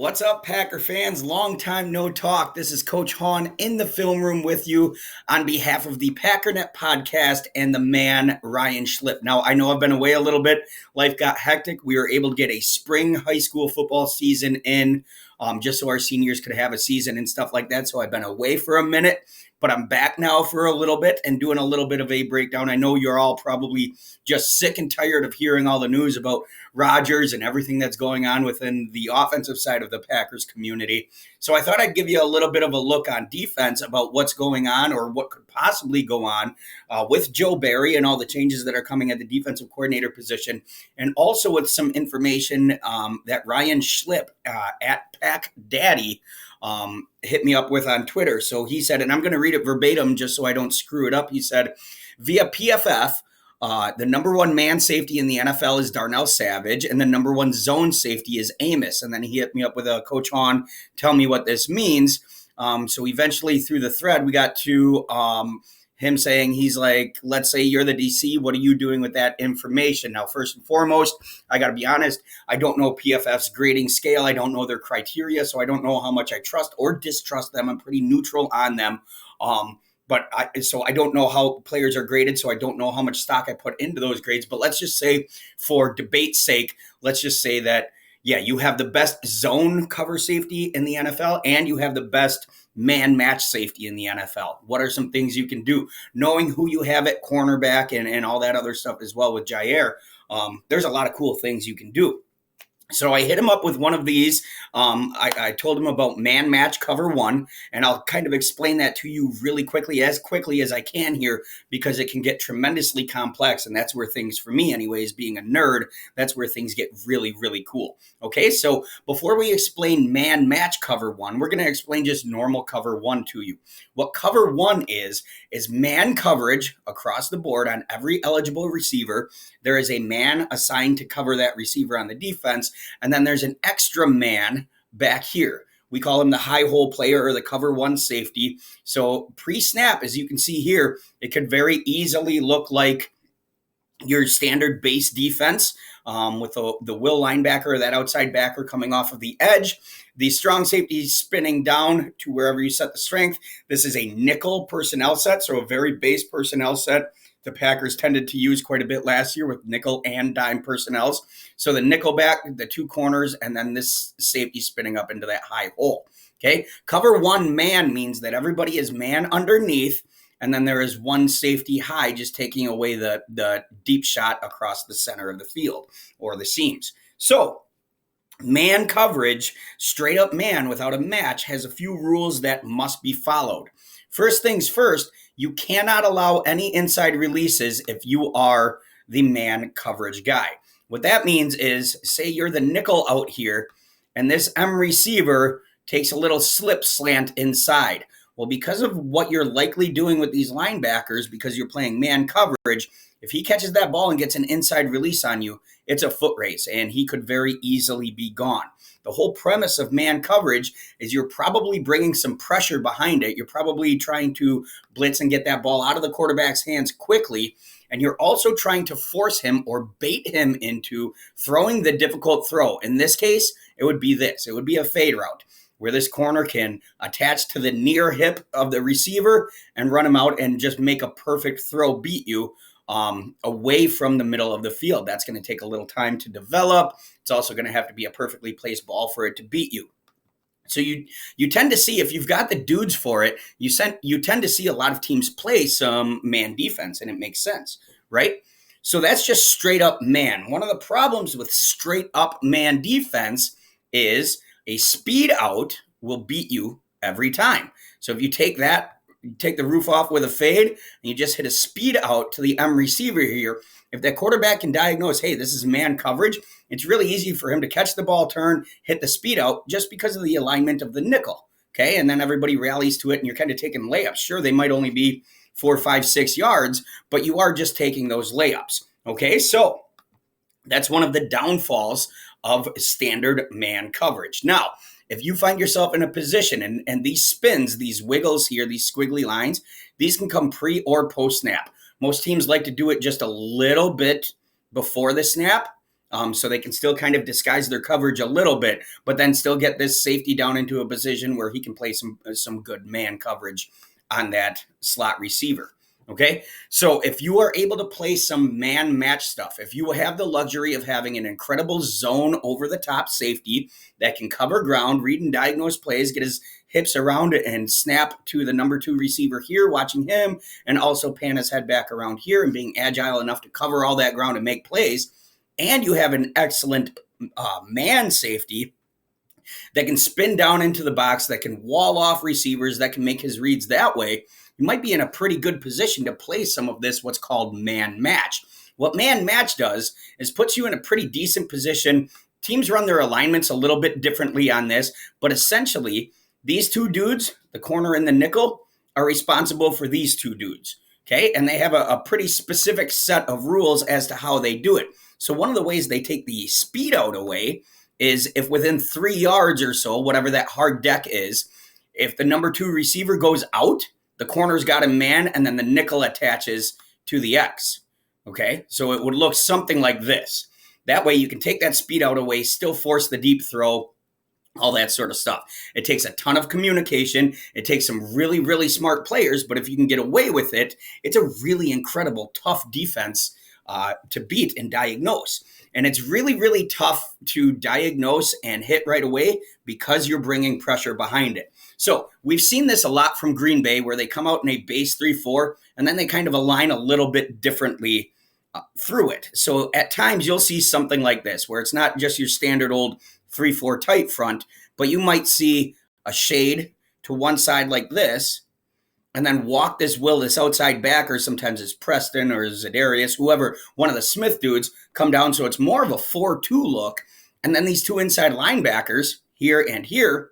What's up, Packer fans? Long time no talk. This is Coach Hahn in the film room with you on behalf of the Packernet podcast and the man, Ryan Schlip. Now, I know I've been away a little bit. Life got hectic. We were able to get a spring high school football season in just so our seniors could have a season and stuff like that. So I've been away for a minute, but I'm back now for a little bit and doing a little bit of a breakdown. I know you're all probably just sick and tired of hearing all the news about Rodgers and everything that's going on within the offensive side of the Packers community. So I thought I'd give you a little bit of a look on defense about what's going on or what could possibly go on with Joe Barry and all the changes that are coming at the defensive coordinator position, and also with some information that Ryan Schlip at Pack Daddy hit me up with on Twitter. So he said, and I'm going to read it verbatim just so I don't screw it up. He said, via PFF, the number one man safety in the NFL is Darnell Savage, and the number one zone safety is Amos. And then he hit me up with a Coach Hahn, tell me what this means. So eventually through the thread, we got to him saying, he's like, let's say you're the DC. What are you doing with that information? Now, first and foremost, I got to be honest. I don't know PFF's grading scale. I don't know their criteria. So I don't know how much I trust or distrust them. I'm pretty neutral on them. But I don't know how players are graded, so I don't know how much stock I put into those grades. But let's just say, for debate's sake, let's just say that, yeah, you have the best zone cover safety in the NFL, and you have the best man match safety in the NFL. What are some things you can do? Knowing who you have at cornerback and all that other stuff as well with Jaire, there's a lot of cool things you can do. So I hit him up with one of these. I told him about man match cover one, and I'll kind of explain that to you really quickly as I can here, because it can get tremendously complex. And that's where things, for me anyways, being a nerd, that's where things get really, really cool. Okay, so before we explain man match cover one, we're going to explain just normal cover one to you. What cover one is man coverage across the board on every eligible receiver. There is a man assigned to cover that receiver on the defense. And then there's an extra man back here. We call him the high hole player or the cover one safety. So pre-snap, as you can see here, it could very easily look like your standard base defense with the will linebacker or that outside backer coming off of the edge. The strong safety spinning down to wherever you set the strength. This is a nickel personnel set, so a very base personnel set. The Packers tended to use quite a bit last year with nickel and dime personnels. So the nickel back, the two corners, and then this safety spinning up into that high hole. Okay. Cover one man means that everybody is man underneath, and then there is one safety high, just taking away the deep shot across the center of the field or the seams. So man coverage, straight up man without a match, has a few rules that must be followed. First things first, you cannot allow any inside releases if you are the man coverage guy. What that means is, say you're the nickel out here, and this M receiver takes a little slip slant inside. Well, because of what you're likely doing with these linebackers, because you're playing man coverage, if he catches that ball and gets an inside release on you, it's a foot race, and he could very easily be gone. The whole premise of man coverage is you're probably bringing some pressure behind it. You're probably trying to blitz and get that ball out of the quarterback's hands quickly, and you're also trying to force him or bait him into throwing the difficult throw. In this case, it would be this. It would be a fade route, where this corner can attach to the near hip of the receiver and run him out and just make a perfect throw, beat you away from the middle of the field. That's going to take a little time to develop. It's also going to have to be a perfectly placed ball for it to beat you. So you tend to see, if you've got the dudes for it, you tend to see a lot of teams play some man defense, and it makes sense, right? So that's just straight up man. One of the problems with straight up man defense is a speed out will beat you every time. So if you take the roof off with a fade and you just hit a speed out to the M receiver here, if that quarterback can diagnose, hey, this is man coverage, it's really easy for him to catch the ball, turn, hit the speed out just because of the alignment of the nickel. Okay. And then everybody rallies to it and you're kind of taking layups. Sure, they might only be 4, 5, 6 yards, but you are just taking those layups. Okay. So that's one of the downfalls of standard man coverage. Now, if you find yourself in a position and these spins, these wiggles here, these squiggly lines, these can come pre or post snap. Most teams like to do it just a little bit before the snap. So they can still kind of disguise their coverage a little bit, but then still get this safety down into a position where he can play some good man coverage on that slot receiver. Okay, so if you are able to play some man match stuff, if you have the luxury of having an incredible zone over the top safety that can cover ground, read and diagnose plays, get his hips around it and snap to the number 2 receiver here, watching him, and also pan his head back around here and being agile enough to cover all that ground and make plays, and you have an excellent man safety that can spin down into the box, that can wall off receivers, that can make his reads that way, you might be in a pretty good position to play some of this, what's called man match. What man match does is puts you in a pretty decent position. Teams run their alignments a little bit differently on this, but essentially these 2 dudes, the corner and the nickel, are responsible for these 2 dudes. Okay, and they have a pretty specific set of rules as to how they do it. So one of the ways they take the speed out away is if within 3 yards or so, whatever that hard deck is, if the number 2 receiver goes out, the corner's got a man, and then the nickel attaches to the X. Okay, so it would look something like this. That way you can take that speed out away, still force the deep throw, all that sort of stuff. It takes a ton of communication. It takes some really, really smart players, but if you can get away with it, it's a really incredible, tough defense to beat and diagnose. And it's really, really tough to diagnose and hit right away because you're bringing pressure behind it. So we've seen this a lot from Green Bay, where they come out in a base 3-4, and then they kind of align a little bit differently through it. So at times you'll see something like this, where it's not just your standard old 3-4 tight front, but you might see a shade to one side like this, and then walk this outside backer, sometimes it's Preston or Za'Darius, whoever, one of the Smith dudes, come down. So it's more of a 4-2 look. And then these 2 inside linebackers here and here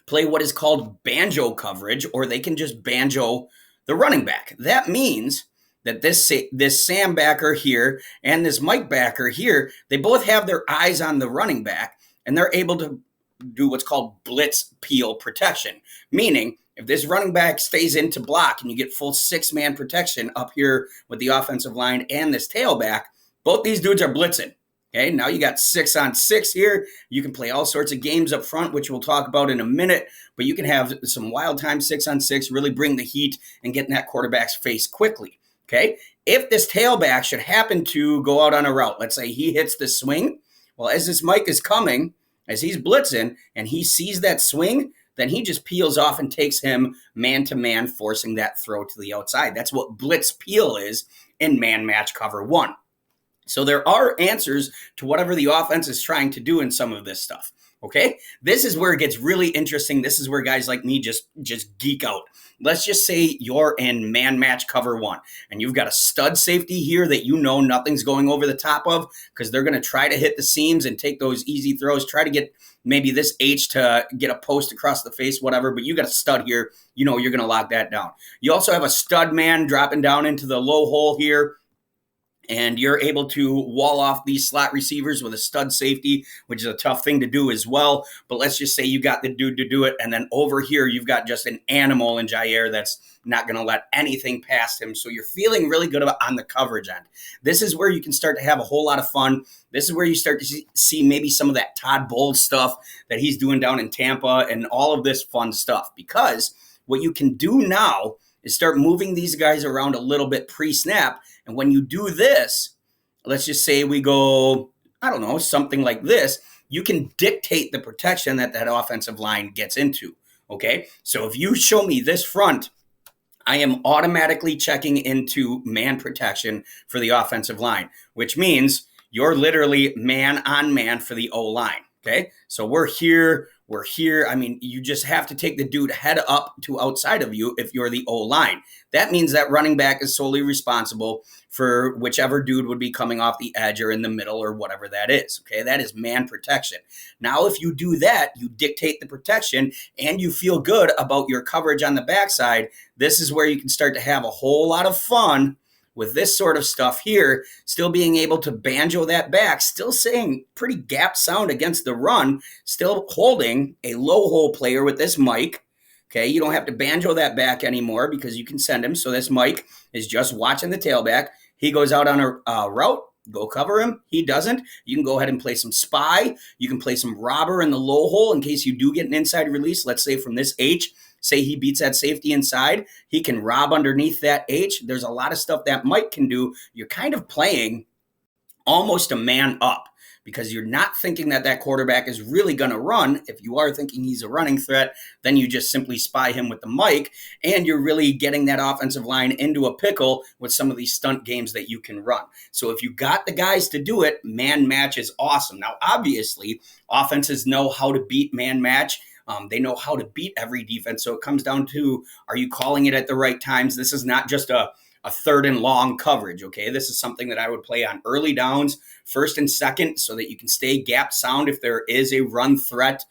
play what is called banjo coverage, or they can just banjo the running back. That means that this Sam backer here and this Mike backer here, they both have their eyes on the running back, and they're able to do what's called blitz peel protection, meaning if this running back stays in to block and you get full 6-man protection up here with the offensive line and this tailback, both these dudes are blitzing. Okay, now you got 6-on-6 here. You can play all sorts of games up front, which we'll talk about in a minute, but you can have some wild time 6-on-6, really bring the heat and get in that quarterback's face quickly. Okay, if this tailback should happen to go out on a route, let's say he hits the swing, well, as this Mike is coming, as he's blitzing and he sees that swing, then he just peels off and takes him man-to-man, forcing that throw to the outside. That's what blitz peel is in man match cover 1. So there are answers to whatever the offense is trying to do in some of this stuff. Okay, this is where it gets really interesting. This is where guys like me just geek out. Let's just say you're in man match cover 1 and you've got a stud safety here that you know nothing's going over the top of, because they're going to try to hit the seams and take those easy throws, try to get maybe this H to get a post across the face, whatever, but you got a stud here. You know you're going to lock that down. You also have a stud man dropping down into the low hole here, and you're able to wall off these slot receivers with a stud safety, which is a tough thing to do as well. But let's just say you got the dude to do it. And then over here, you've got just an animal in Jaire that's not going to let anything past him. So you're feeling really good on the coverage end. This is where you can start to have a whole lot of fun. This is where you start to see maybe some of that Todd Bowles stuff that he's doing down in Tampa and all of this fun stuff. Because what you can do now is start moving these guys around a little bit pre-snap. And when you do this, let's just say we go, I don't know, something like this, you can dictate the protection that offensive line gets into, okay? So if you show me this front, I am automatically checking into man protection for the offensive line, which means you're literally man on man for the O-line, okay? So we're here. I mean, you just have to take the dude head up to outside of you if you're the O-line. That means that running back is solely responsible for whichever dude would be coming off the edge or in the middle or whatever that is, okay? That is man protection. Now, if you do that, you dictate the protection and you feel good about your coverage on the backside. This is where you can start to have a whole lot of fun with this sort of stuff here, still being able to banjo that back, still saying pretty gap sound against the run, still holding a low hole player with this Mike. Okay, you don't have to banjo that back anymore because you can send him. So this Mike is just watching the tailback. He goes out on a route. go cover him. He doesn't. You can go ahead and play some spy. You can play some robber in the low hole in case you do get an inside release. Let's say from this H, say he beats that safety inside, he can rob underneath that H. There's a lot of stuff that Mike can do. You're kind of playing almost a man up because you're not thinking that that quarterback is really going to run. If you are thinking he's a running threat, then you just simply spy him with the Mike, and you're really getting that offensive line into a pickle with some of these stunt games that you can run. So if you got the guys to do it, man match is awesome. Now, obviously, offenses know how to beat man match. They know how to beat every defense. So it comes down to, are you calling it at the right times? This is not just a third and long coverage, okay? This is something that I would play on early downs, first and second, so that you can stay gap sound if there is a run threat.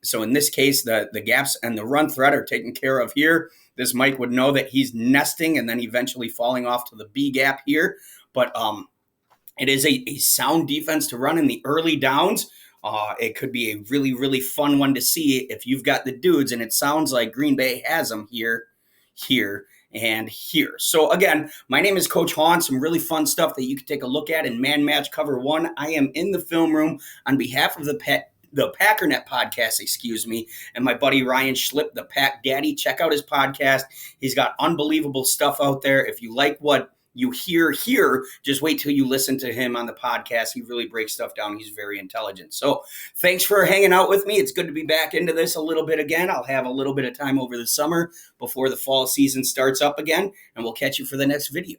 So in this case, the gaps and the run threat are taken care of here. This Mike would know that he's nesting and then eventually falling off to the B gap here. But it is a sound defense to run in the early downs. It could be a really, really fun one to see if you've got the dudes, and it sounds like Green Bay has them here, and here. So again, my name is Coach Hahn. Some really fun stuff that you can take a look at in Man Match Cover 1. I am in the film room on behalf of the Packernet podcast, and my buddy Ryan Schlip, the Pack Daddy. Check out his podcast. He's got unbelievable stuff out there. If you like what you hear here, just wait till you listen to him on the podcast. He really breaks stuff down. He's very intelligent. So thanks for hanging out with me. It's good to be back into this a little bit again. I'll have a little bit of time over the summer before the fall season starts up again, and we'll catch you for the next video.